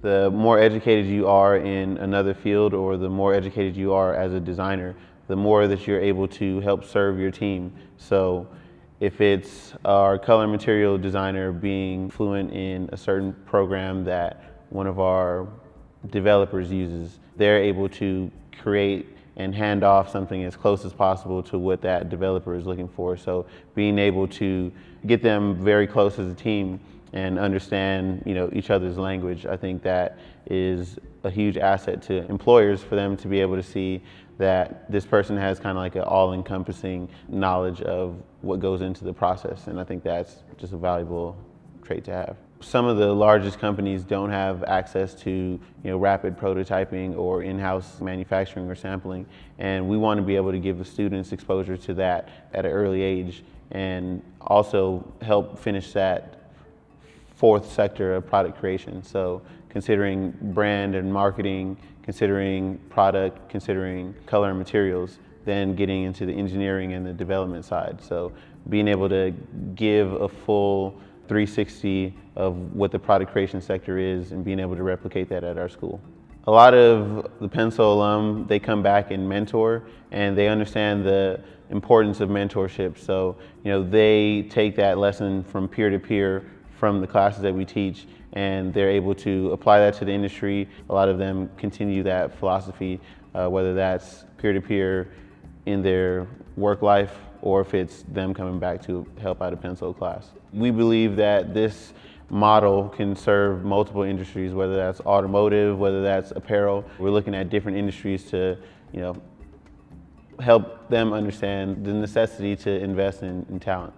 The more educated you are in another field, or the more educated you are as a designer, the more that you're able to help serve your team. So if it's our color material designer being fluent in a certain program that one of our developers uses, they're able to create and hand off something as close as possible to what that developer is looking for. So being able to get them very close as a team and understand, each other's language, I think that is a huge asset to employers, for them to be able to see that this person has kind of like an all-encompassing knowledge of what goes into the process. And I think that's just a valuable trait to have. Some of the largest companies don't have access to rapid prototyping or in-house manufacturing or sampling, and we want to be able to give the students exposure to that at an early age, and also help finish that fourth sector of product creation. So considering brand and marketing, considering product, considering color and materials, then getting into the engineering and the development side. So being able to give a full 360 of what the product creation sector is, and being able to replicate that at our school. A lot of the Pensole alum, they come back and mentor, and they understand the importance of mentorship. So, they take that lesson from peer to peer from the classes that we teach, and they're able to apply that to the industry. A lot of them continue that philosophy, whether that's peer to peer in their work life, or if it's them coming back to help out a Pensole class. We believe that this model can serve multiple industries, whether that's automotive, whether that's apparel. We're looking at different industries to, help them understand the necessity to invest in talent.